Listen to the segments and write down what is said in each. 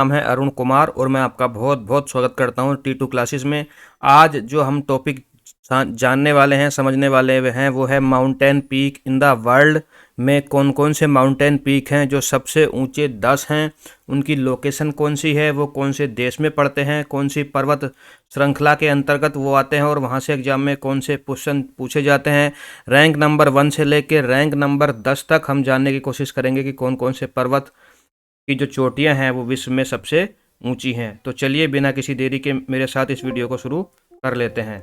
नाम है अरुण कुमार और मैं आपका बहुत बहुत स्वागत करता हूं T2 क्लासेस में। आज जो हम टॉपिक जानने वाले हैं, समझने वाले हैं, वो है mountain peak in the world में कौन कौन से माउंटेन पीक हैं जो सबसे ऊंचे 10 हैं, उनकी लोकेशन कौन सी है, वो कौन से देश में पड़ते हैं, कौन सी पर्वत श्रृंखला के अंतर्गत वो आते हैं और वहाँ से एग्जाम में कौन से क्वेश्चन पूछे जाते हैं। रैंक नंबर 1 से लेकर रैंक नंबर 10 तक हम जानने की कोशिश करेंगे कि कौन कौन से पर्वत की जो चोटियां हैं वो विश्व में सबसे ऊंची हैं। तो चलिए बिना किसी देरी के मेरे साथ इस वीडियो को शुरू कर लेते हैं।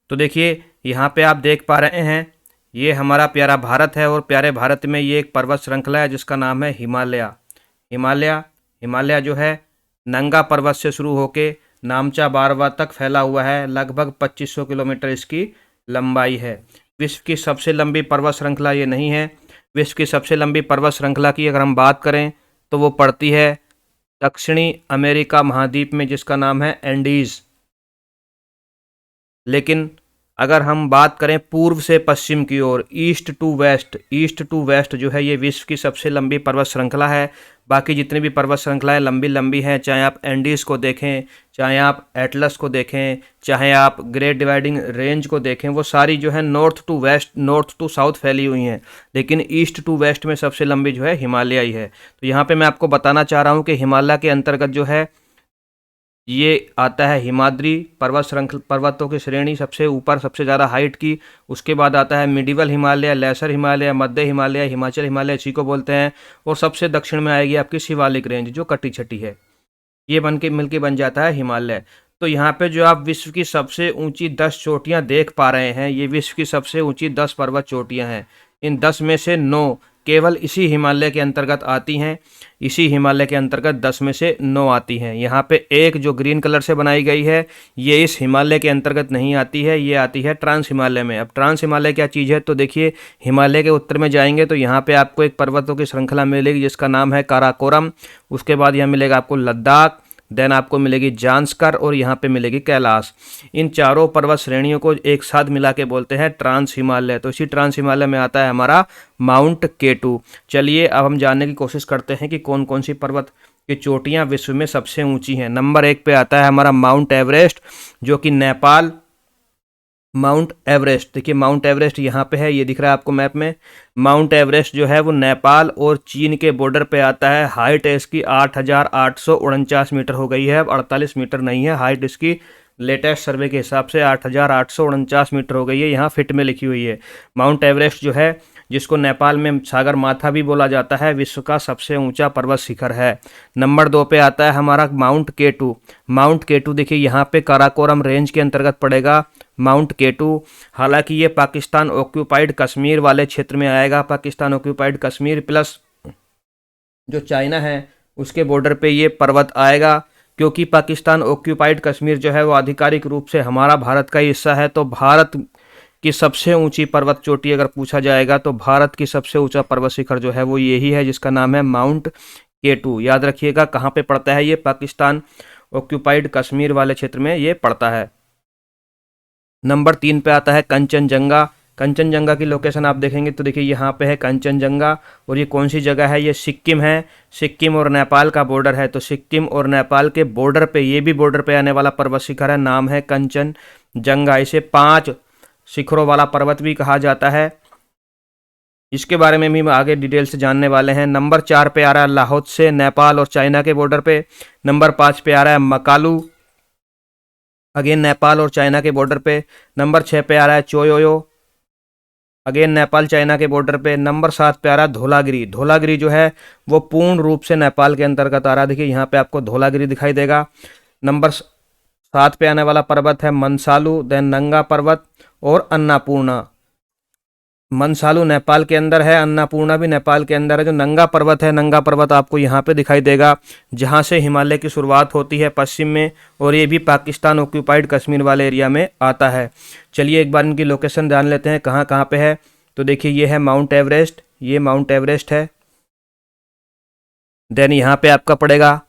तो देखिए यहाँ पे आप देख पा रहे हैं, ये हमारा प्यारा भारत है और प्यारे भारत में ये एक पर्वत श्रृंखला है जिसका नाम है हिमालय। हिमालय जो है नंगा पर्वत से शुरू होके नामचा बारवा तक फैला हुआ है। लगभग 2500 किलोमीटर इसकी लंबाई है। विश्व की सबसे लंबी पर्वत श्रृंखला ये नहीं है। विश्व की सबसे लंबी पर्वत श्रृंखला की अगर हम बात करें तो वो पड़ती है दक्षिणी अमेरिका महाद्वीप में, जिसका नाम है एंडीज। लेकिन अगर हम बात करें पूर्व से पश्चिम की ओर, ईस्ट टू वेस्ट जो है ये विश्व की सबसे लंबी पर्वत श्रृंखला है। बाकी जितनी भी पर्वत श्रृंखलाएं लंबी लंबी हैं, चाहे आप एंडीज को देखें, चाहे आप एटलस को देखें, चाहे आप ग्रेट डिवाइडिंग रेंज को देखें, वो सारी जो है north to west, north to south फैली हुई हैं। लेकिन ईस्ट टू वेस्ट में सबसे लंबी जो है हिमालय ही है। तो यहाँ पे मैं आपको बताना चाह रहा हूँ कि हिमालय के अंतर्गत जो है ये आता है हिमाद्री पर्वतों की श्रेणी, सबसे ऊपर सबसे ज़्यादा हाइट की। उसके बाद आता है मिडिवल हिमालय, लेसर हिमालय, मध्य हिमालय, हिमाचल हिमालय इसी को बोलते हैं। और सबसे दक्षिण में आएगी आपकी शिवालिक रेंज जो कटी छटी है। ये मिलके बन जाता है हिमालय। तो यहाँ पे जो आप विश्व की सबसे ऊंची 10 चोटियाँ देख पा रहे हैं, ये विश्व की सबसे ऊंची 10 पर्वत चोटियाँ हैं। इन 10 में से 9 केवल इसी हिमालय के अंतर्गत आती हैं। इसी हिमालय के अंतर्गत 10 में से 9 आती हैं। यहाँ पे एक जो ग्रीन कलर से बनाई गई है, ये इस हिमालय के अंतर्गत नहीं आती है, ये आती है ट्रांस हिमालय में। अब ट्रांस हिमालय क्या चीज़ है, तो देखिए हिमालय के उत्तर में जाएंगे तो यहाँ पे आपको एक पर्वतों की श्रृंखला मिलेगी जिसका नाम है काराकोरम। उसके बाद यहाँ मिलेगा आपको लद्दाख, देन आपको मिलेगी जांस्कर और यहाँ पे मिलेगी कैलाश। इन चारों पर्वत श्रेणियों को एक साथ मिला के बोलते हैं ट्रांस हिमालय। तो इसी ट्रांस हिमालय में आता है हमारा माउंट केटू। चलिए अब हम जानने की कोशिश करते हैं कि कौन कौन सी पर्वत की चोटियाँ विश्व में सबसे ऊंची हैं। नंबर 1 पे आता है हमारा माउंट एवरेस्ट, जो कि नेपाल। माउंट एवरेस्ट, देखिए माउंट एवरेस्ट यहाँ पे है, ये दिख रहा है आपको मैप में। माउंट एवरेस्ट जो है वो नेपाल और चीन के बॉर्डर पे आता है। हाइट है इसकी 8,849 मीटर हो गई है, अब 48 मीटर नहीं है हाइट इसकी। लेटेस्ट सर्वे के हिसाब से 8,849 मीटर हो गई है, यहाँ फिट में लिखी हुई है। माउंट एवरेस्ट जो है, जिसको नेपाल में सागर माथा भी बोला जाता है, विश्व का सबसे ऊंचा पर्वत शिखर है। नंबर 2 पे आता है हमारा माउंट केटू। माउंट केटू देखिए यहाँ पे काराकोरम रेंज के अंतर्गत पड़ेगा माउंट केटू। हालांकि ये पाकिस्तान ऑक्यूपाइड कश्मीर वाले क्षेत्र में आएगा। पाकिस्तान ऑक्यूपाइड कश्मीर प्लस जो चाइना है उसके बॉर्डर पे ये पर्वत आएगा, क्योंकि पाकिस्तान ऑक्यूपाइड कश्मीर जो है वो आधिकारिक रूप से हमारा भारत का ही हिस्सा है। तो भारत की सबसे ऊंची पर्वत चोटी अगर पूछा जाएगा तो भारत की सबसे ऊंचा पर्वत शिखर जो है वो यही है, जिसका नाम है माउंट केटू। याद रखिएगा कहाँ पे पड़ता है ये, पाकिस्तान ऑक्यूपाइड कश्मीर वाले क्षेत्र में ये पड़ता है। नंबर 3 पे आता है कंचनजंगा। कंचनजंगा की लोकेशन आप देखेंगे तो देखिए यहाँ पे है कंचनजंगा, और ये कौन सी जगह है, ये सिक्किम है। सिक्किम और नेपाल का बॉर्डर है, तो सिक्किम और नेपाल के बॉर्डर पे, ये भी बॉर्डर पे आने वाला पर्वत शिखर है, नाम है कंचनजंगा। इसे 5 शिखरों वाला पर्वत भी कहा जाता है। इसके बारे में भी आगे डिटेल से जानने वाले हैं। नंबर 4 पे आ रहा है लाहौत्से, नेपाल और चाइना के बॉर्डर पे। नंबर 5 पे आ रहा है मकालू, अगेन नेपाल और चाइना के बॉर्डर पे। नंबर 6 पे आ रहा है चोयोयो, अगेन नेपाल चाइना के बॉर्डर पे। नंबर 7 पे आ रहा है धौलागिरी। धौलागिरी जो है वो पूर्ण रूप से नेपाल के अंतर्गत आ रहा है, देखिए यहाँ पे आपको धौलागिरी दिखाई देगा। नंबर 7 पे आने वाला पर्वत है मनसालू, देन नंगा पर्वत और अन्नापूर्णा। मनसालू नेपाल के अंदर है, अन्नापूर्णा भी नेपाल के अंदर है। जो नंगा पर्वत है, नंगा पर्वत आपको यहाँ पे दिखाई देगा, जहाँ से हिमालय की शुरुआत होती है पश्चिम में, और ये भी पाकिस्तान ऑक्यूपाइड कश्मीर वाले एरिया में आता है। चलिए एक बार इनकी लोकेशन जान लेते हैं कहाँ कहाँ पे है। तो देखिए ये है माउंट एवरेस्ट, ये माउंट एवरेस्ट है। देन यहाँ पे आपका पड़ेगा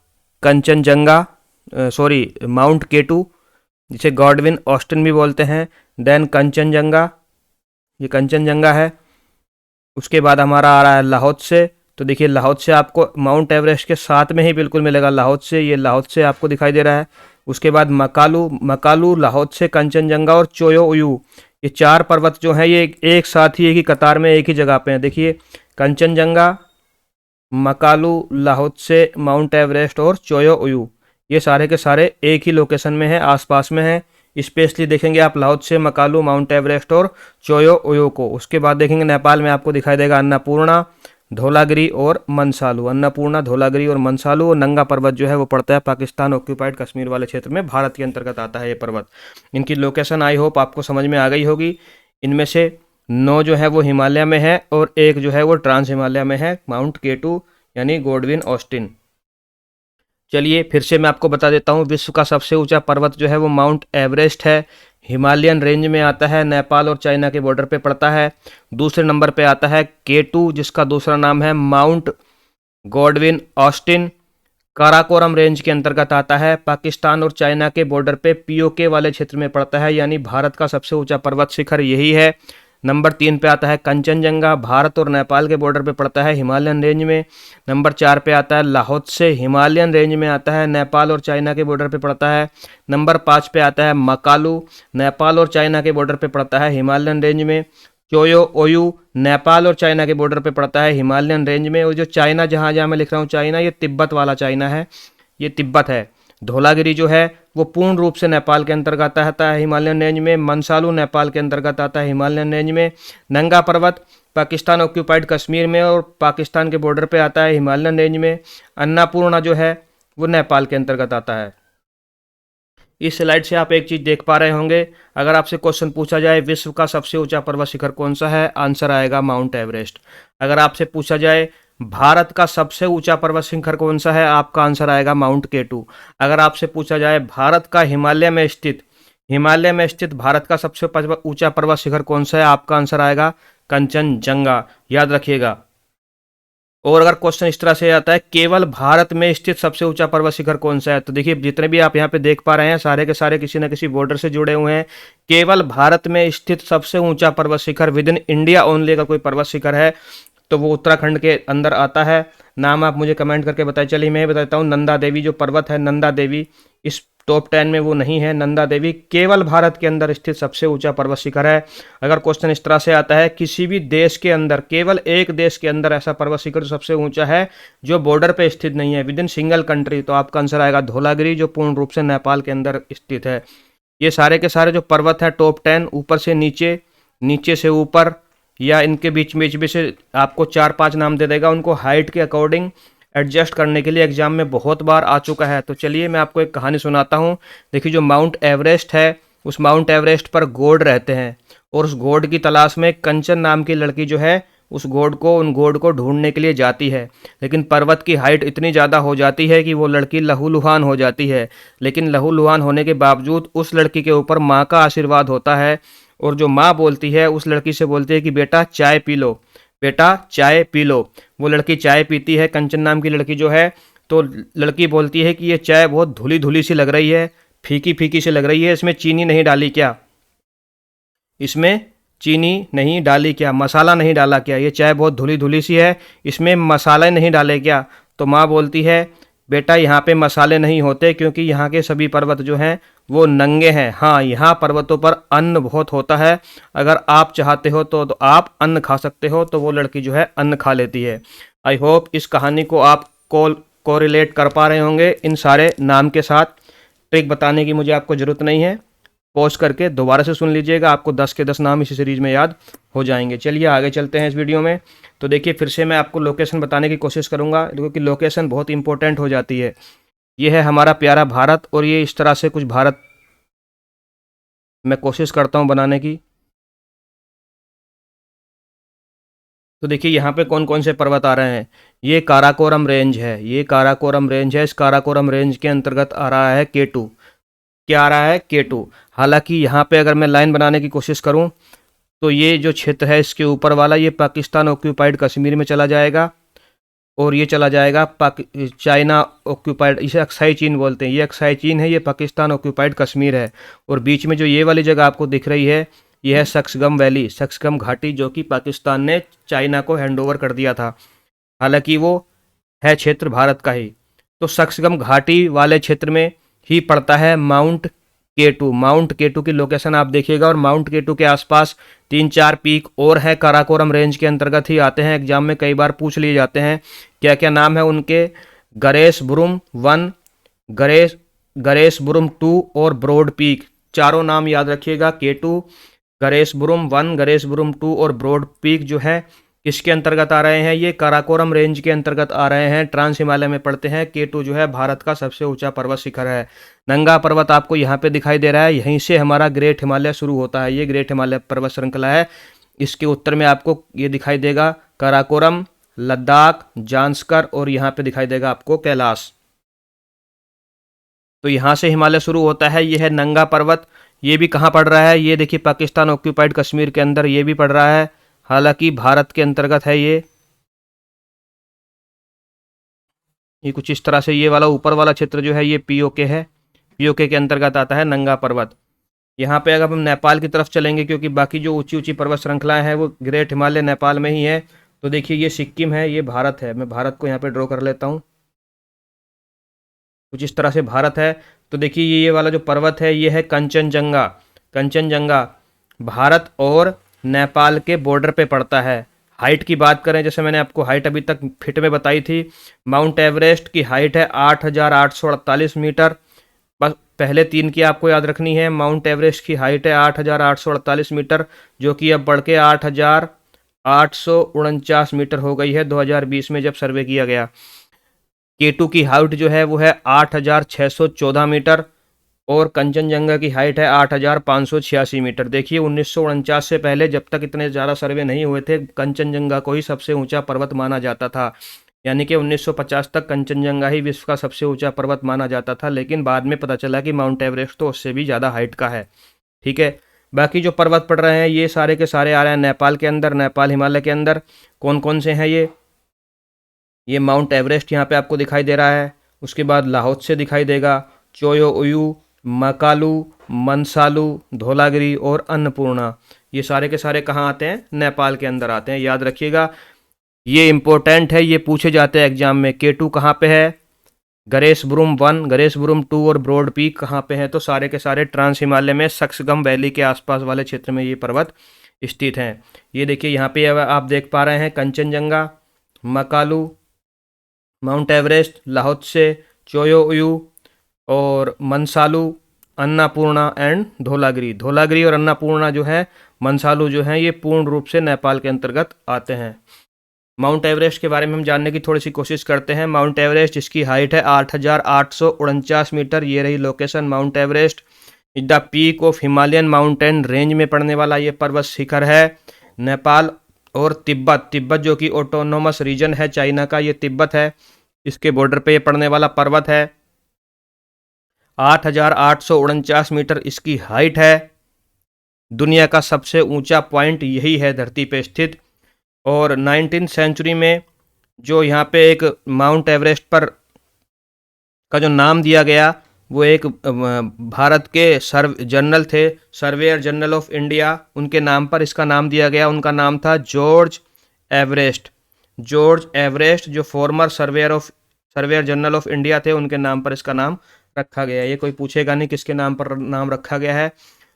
कंचनजंगा, माउंट केटू, जिसे गॉडविन ऑस्टिन भी बोलते हैं। देन कंचनजंगा, ये कंचनजंगा है। उसके बाद हमारा आ रहा है लाहौत्से, तो देखिए लाहौद आपको माउंट एवरेस्ट के साथ में ही बिल्कुल मिलेगा। ये लाहौद आपको दिखाई दे रहा है। उसके बाद मकालू, लाहौद कंचनजंगा और चोयो उयू, ये 4 पर्वत जो हैं ये एक साथ ही एक ही कतार में एक ही जगह पे हैं। देखिए कंचनजंगा, मकालू, लाहौद माउंट एवरेस्ट और चोयो उयू, ये सारे के सारे एक ही लोकेशन में हैं, आसपास में हैं। स्पेशली देखेंगे आप लाहौद मकालू, माउंट एवरेस्ट और चोयो ओयो को। उसके बाद देखेंगे नेपाल में आपको दिखाई देगा अन्नपूर्णा, धौलागिरी और मनसालू। अन्नपूर्णा, धौलागिरी और मनसालू। और नंगा पर्वत जो है वो पड़ता है पाकिस्तान ऑक्यूपाइड कश्मीर वाले क्षेत्र में, भारत के अंतर्गत आता है ये पर्वत। इनकी लोकेशन आई होप आपको समझ में आ गई होगी। इनमें से 9 जो है वो हिमालय में है और एक जो है वो ट्रांस हिमालय में है, माउंट K2 यानी गोडविन ऑस्टिन। चलिए फिर से मैं आपको बता देता हूँ, विश्व का सबसे ऊंचा पर्वत जो है वो माउंट एवरेस्ट है, हिमालयन रेंज में आता है, नेपाल और चाइना के बॉर्डर पे पड़ता है। दूसरे नंबर पे आता है K2 जिसका दूसरा नाम है mount Godwin Austen, Karakoram range के अंतर्गत आता है, पाकिस्तान और चाइना के बॉर्डर पे POK वाले क्षेत्र में पड़ता है, यानी भारत का सबसे ऊंचा पर्वत शिखर यही है। नंबर 3 पे आता है कंचनजंगा, भारत और नेपाल के बॉर्डर पे पड़ता है, हिमालयन रेंज में। नंबर 4 पे आता है लाहौद हिमालयन रेंज में आता है, नेपाल और चाइना के बॉर्डर पे पड़ता है। नंबर 5 पे आता है मकालू, नेपाल और चाइना के बॉर्डर पे पड़ता है, हिमालयन रेंज में। चोयो ओयू, नेपाल और चाइना के बॉर्डर पे पड़ता है, हिमालयन रेंज में। और जो चाइना जहाँ जहाँ मैं लिख रहा हूँ चाइना, ये तिब्बत वाला चाइना है, ये तिब्बत है। धौलागिरी जो है वो पूर्ण रूप से नेपाल के अंतर्गत आता है, हिमालयन रेंज में। मनसालू नेपाल के अंतर्गत आता है, हिमालयन रेंज में। नंगा पर्वत पाकिस्तान ऑक्यूपाइड कश्मीर में और पाकिस्तान के बॉर्डर पे आता है, हिमालयन रेंज में। अन्नपूर्णा जो है वो नेपाल के अंतर्गत आता है। इस स्लाइड से आप एक चीज़ देख पा रहे होंगे, अगर आपसे क्वेश्चन पूछा जाए विश्व का सबसे ऊंचा पर्वत शिखर कौन सा है, आंसर आएगा माउंट एवरेस्ट। अगर आपसे पूछा जाए भारत का सबसे ऊंचा पर्वत शिखर कौन सा है, आपका आंसर आएगा माउंट K2। अगर आपसे पूछा जाए भारत का हिमालय में स्थित भारत का सबसे ऊंचा पर्वत शिखर कौन सा है, आपका आंसर आएगा कंचनजंगा, याद रखिएगा। और अगर क्वेश्चन इस तरह से आता है केवल भारत में स्थित सबसे ऊंचा पर्वत शिखर कौन सा है, तो देखिए जितने भी आप यहाँ पे देख पा रहे हैं सारे के सारे किसी न किसी बॉर्डर से जुड़े हुए हैं। केवल भारत में स्थित सबसे ऊंचा पर्वत शिखर विद इन इंडिया ओनली का कोई पर्वत शिखर है तो वो उत्तराखंड के अंदर आता है। नाम आप मुझे कमेंट करके बताइए। चलिए मैं बताता हूँ, नंदा देवी जो पर्वत है, नंदा देवी इस टॉप 10 में वो नहीं है। नंदा देवी केवल भारत के अंदर स्थित सबसे ऊंचा पर्वत शिखर है। अगर क्वेश्चन इस तरह से आता है किसी भी देश के अंदर, केवल एक देश के अंदर ऐसा पर्वत शिखर जो सबसे ऊंचा है जो बॉर्डर पे स्थित नहीं है, विद इन सिंगल कंट्री, तो आपका आंसर आएगा धौलागिरी जो पूर्ण रूप से नेपाल के अंदर स्थित है। ये सारे के सारे जो पर्वत है टॉप 10, ऊपर से नीचे, नीचे से ऊपर या इनके बीच में से आपको 4-5 नाम दे देगा, उनको हाइट के अकॉर्डिंग एडजस्ट करने के लिए एग्जाम में बहुत बार आ चुका है। तो चलिए मैं आपको एक कहानी सुनाता हूँ। देखिए जो माउंट एवरेस्ट है, उस माउंट एवरेस्ट पर घोड़ रहते हैं और उस घोड़ की तलाश में कंचन नाम की लड़की जो है उन घोड़ को ढूंढने के लिए जाती है। लेकिन पर्वत की हाइट इतनी ज़्यादा हो जाती है कि वो लड़की लहूलुहान हो जाती है। लेकिन लहूलुहान होने के बावजूद उस लड़की के ऊपर माँ का आशीर्वाद होता है और जो माँ बोलती है उस लड़की से बोलती है कि बेटा चाय पी लो, बेटा चाय पी लो। वो लड़की चाय पीती है, कंचन नाम की लड़की जो है। तो लड़की बोलती है कि ये चाय बहुत धुली धुली सी लग रही है, फीकी फीकी सी लग रही है, इसमें चीनी नहीं डाली क्या, इसमें चीनी नहीं डाली क्या, मसाला नहीं डाला क्या, ये चाय बहुत धुली धुली सी है, इसमें मसाले नहीं डाले क्या। तो माँ बोलती है बेटा यहाँ पे मसाले नहीं होते क्योंकि यहाँ के सभी पर्वत जो हैं वो नंगे हैं। हाँ, यहाँ पर्वतों पर अन्न बहुत होता है, अगर आप चाहते हो तो आप अन्न खा सकते हो। तो वो लड़की जो है अन्न खा लेती है। आई होप इस कहानी को आप कोरिलेट कर पा रहे होंगे इन सारे नाम के साथ। ट्रिक बताने की मुझे आपको ज़रूरत नहीं है, पॉज करके दोबारा से सुन लीजिएगा, आपको 10 के 10 नाम इसी सीरीज में याद हो जाएंगे। चलिए आगे चलते हैं इस वीडियो में। तो देखिए फिर से मैं आपको लोकेशन बताने की कोशिश करूंगा क्योंकि लोकेशन बहुत इंपॉर्टेंट हो जाती है। ये है हमारा प्यारा भारत और ये इस तरह से कुछ भारत मैं कोशिश करता हूँ बनाने की। तो देखिए यहाँ पे कौन कौन से पर्वत आ रहे हैं। ये काराकोरम रेंज है, ये काराकोरम रेंज है। इस काराकोरम रेंज के अंतर्गत आ रहा है K2। क्या आ रहा है? K2। हालांकि यहाँ पे अगर मैं लाइन बनाने की कोशिश करूँ तो ये जो क्षेत्र है इसके ऊपर वाला ये पाकिस्तान ऑक्यूपाइड कश्मीर में चला जाएगा और ये चला जाएगा चाइना ऑक्यूपाइड, इसे अक्साई चीन बोलते हैं। ये अक्साई चीन है, ये पाकिस्तान ऑक्यूपाइड कश्मीर है। और बीच में जो ये वाली जगह आपको दिख रही है ये है सक्सगम वैली, सक्सगम घाटी, जो कि पाकिस्तान ने चाइना को हैंड ओवर कर दिया था। हालांकि वो है क्षेत्र भारत का ही। तो सक्सगम घाटी वाले क्षेत्र में ही पड़ता है माउंट केटू। माउंट केटू की लोकेशन आप देखिएगा, और माउंट केटू के आसपास 3-4 पीक और है, काराकोरम रेंज के अंतर्गत ही आते हैं। एग्जाम में कई बार पूछ लिए जाते हैं, क्या क्या नाम है उनके। गणेशपुरम 1, गणेशपुरम 2 और ब्रॉड पीक, चारों नाम याद रखिएगा। केटू, गणेशपुरम 1, गणेशपुरम 2 और ब्रॉड पीक जो है किसके अंतर्गत आ रहे हैं, ये काराकोरम रेंज के अंतर्गत आ रहे हैं, ट्रांस हिमालय में पड़ते हैं। केटू जो है भारत का सबसे ऊंचा पर्वत शिखर है। नंगा पर्वत आपको यहाँ पे दिखाई दे रहा है, यहीं से हमारा ग्रेट हिमालय शुरू होता है। ये ग्रेट हिमालय पर्वत श्रृंखला है। इसके उत्तर में आपको ये दिखाई देगा काराकोरम, लद्दाख, जांस्कर, और यहाँ पे दिखाई देगा आपको कैलाश। तो यहाँ से हिमालय शुरू होता है। ये है नंगा पर्वत। ये भी कहाँ पड़ रहा है, ये देखिए पाकिस्तान ऑक्यूपाइड कश्मीर के अंदर ये भी पड़ रहा है, हालांकि भारत के अंतर्गत है ये कुछ इस तरह से। ये वाला ऊपर वाला क्षेत्र जो है ये पीओके है, पीओके के अंतर्गत आता है नंगा पर्वत। यहाँ पे अगर हम नेपाल की तरफ चलेंगे, क्योंकि बाकी जो ऊंची ऊंची पर्वत श्रृंखलाएं हैं वो ग्रेट हिमालय नेपाल में ही है। तो देखिए ये सिक्किम है, ये भारत है। मैं भारत को यहाँ पे ड्रॉ कर लेता हूँ, कुछ इस तरह से भारत है। तो देखिए ये वाला जो पर्वत है ये है कंचनजंगा। कंचनजंगा भारत और नेपाल के बॉर्डर पे पड़ता है। हाइट की बात करें, जैसे मैंने आपको हाइट अभी तक फिट में बताई थी, माउंट एवरेस्ट की हाइट है 8,848 मीटर। बस पहले 3 की आपको याद रखनी है। माउंट एवरेस्ट की हाइट है 8,848 मीटर, जो कि अब बढ़ के 8,849 मीटर हो गई है 2020 में जब सर्वे किया गया। केटू की हाइट जो है वो है 8,614 मीटर, और कंचनजंगा की हाइट है 8,586 मीटर। देखिए 1949 से पहले जब तक इतने ज़्यादा सर्वे नहीं हुए थे, कंचनजंगा को ही सबसे ऊंचा पर्वत माना जाता था। यानी कि 1950 तक कंचनजंगा ही विश्व का सबसे ऊंचा पर्वत माना जाता था, लेकिन बाद में पता चला कि माउंट एवरेस्ट तो उससे भी ज़्यादा हाइट का है। ठीक है, बाकी जो पर्वत पड़ रहे हैं ये सारे के सारे आ रहे हैं नेपाल के अंदर, नेपाल हिमालय के अंदर। कौन कौन से हैं ये माउंट एवरेस्ट यहाँ पे आपको दिखाई दे रहा है, उसके बाद लाहौल दिखाई देगा, चोयो उयू, मकालू, मनसालू, धौलागिरी और अन्नपूर्णा। ये सारे के सारे कहाँ आते हैं, नेपाल के अंदर आते हैं। याद रखिएगा, ये इंपॉर्टेंट है, ये पूछे जाते हैं एग्जाम में। केटू कहाँ पे है, गणेशपुरम 1, गणेशपुरम 2 और ब्रॉड पीक कहाँ पे है, तो सारे के सारे ट्रांस हिमालय में सक्सगम वैली के आसपास वाले क्षेत्र में ये पर्वत स्थित हैं। ये देखिए यहाँ पे आप देख पा रहे हैं कंचनजंगा, मकालू, माउंट एवरेस्ट, लाहौत्से, चोयो उयू और मनसालू, अन्नापूर्णा एंड धौलागिरी। धौलागिरी और अन्नापूर्णा जो है, मनसालू जो है, ये पूर्ण रूप से नेपाल के अंतर्गत आते हैं। माउंट एवरेस्ट के बारे में हम जानने की थोड़ी सी कोशिश करते हैं। माउंट एवरेस्ट, इसकी हाइट है 8,849 मीटर। ये रही location. Mount Everest is the peak of Himalayan mountain range में पड़ने वाला ये पर्वत शिखर है। नेपाल और तिब्बत, तिब्बत जो कि ऑटोनोमस रीजन है चाइना का, ये तिब्बत है, इसके बॉर्डर पे ये पड़ने वाला पर्वत है। 8,849 मीटर इसकी हाइट है। दुनिया का सबसे ऊंचा पॉइंट यही है धरती पे स्थित। और 19वीं सेंचुरी में जो यहाँ पे एक माउंट एवरेस्ट पर का जो नाम दिया गया, वो एक भारत के जनरल थे, सर्वेयर जनरल ऑफ इंडिया, उनके नाम पर इसका नाम दिया गया। उनका नाम था जॉर्ज एवरेस्ट। जॉर्ज एवरेस्ट जो farmer surveyor general of India थे, उनके नाम पर इसका नाम रखा गया। ये कोई पूछेगा नहीं किसके नाम पर नाम रखा गया है।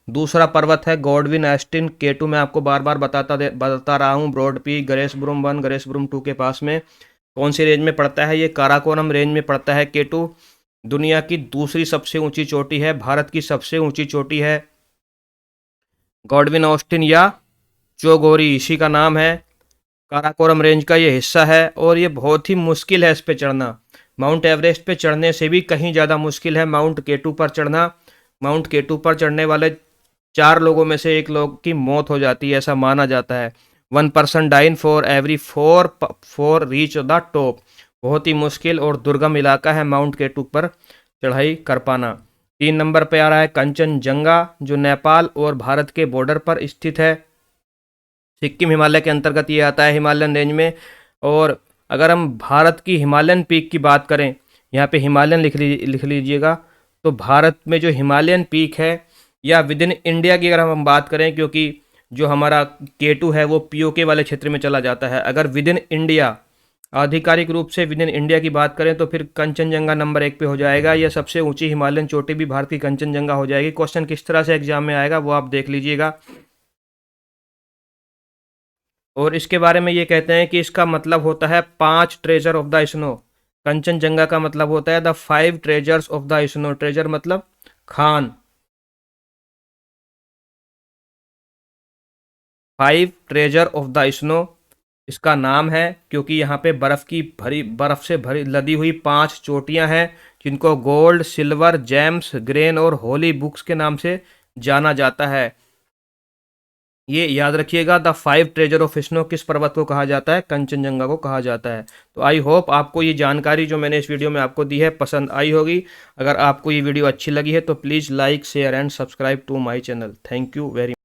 दूसरा पर्वत है गॉडविन एस्टिन केटू। मैं आपको बार बार बताता रहा हूँ। ब्रॉड पीक गणेशपुरम 1, गणेशपुरम 2 के पास में कौन सी रेंज में पड़ता है, ये काराकोरम रेंज में पड़ता है केटू। दुनिया की दूसरी सबसे ऊंची चोटी है, भारत की सबसे ऊंची चोटी है गॉडविन ऑस्टिन या चोगोरी, इसी का नाम है। काराकोरम रेंज का ये हिस्सा है और ये बहुत ही मुश्किल है इस पे चढ़ना। माउंट एवरेस्ट पे चढ़ने से भी कहीं ज़्यादा मुश्किल है माउंट केटू पर चढ़ना। माउंट केटू पर चढ़ने वाले 4 लोगों में से 1 लोग की मौत हो जाती है, ऐसा माना जाता है। 1 person dies for every 4 reach the top. बहुत ही मुश्किल और दुर्गम इलाका है माउंट केटू पर चढ़ाई कर पाना। 3 नंबर पे आ रहा है कंचनजंगा, जो नेपाल और भारत के बॉर्डर पर स्थित है। सिक्किम हिमालय के अंतर्गत ये आता है हिमालयन रेंज में। और अगर हम भारत की हिमालयन पीक की बात करें, यहाँ पे हिमालयन लिख लीजिएगा, तो भारत में जो हिमालयन पीक है, या विद इन इंडिया की अगर हम बात करें, क्योंकि जो हमारा केटू है वो पीओके वाले क्षेत्र में चला जाता है। अगर विद इन इंडिया आधिकारिक रूप से विद इन इंडिया की बात करें तो फिर कंचनजंगा नंबर 1 पे हो जाएगा। यह सबसे ऊंची हिमालयन चोटी भी भारत की कंचनजंगा हो जाएगी। क्वेश्चन किस तरह से एग्जाम में आएगा वो आप देख लीजिएगा। और इसके बारे में ये कहते हैं कि इसका मतलब होता है 5 treasure of the snow. Kanchenjunga का मतलब होता है the 5 treasures of the snow. Treasure मतलब खान। 5 ट्रेजर ऑफ द स्नो इसका नाम है, क्योंकि यहाँ पे बर्फ से भरी लदी हुई 5 चोटियां हैं जिनको गोल्ड, सिल्वर, जेम्स, ग्रेन और होली बुक्स के नाम से जाना जाता है। ये याद रखिएगा, द 5 ट्रेजर ऑफ स्नो किस पर्वत को कहा जाता है? कंचनजंगा को कहा जाता है। तो आई होप आपको ये जानकारी जो मैंने इस वीडियो में आपको दी है पसंद आई होगी। अगर आपको ये वीडियो अच्छी लगी है तो please like, share and subscribe to my channel. Thank you very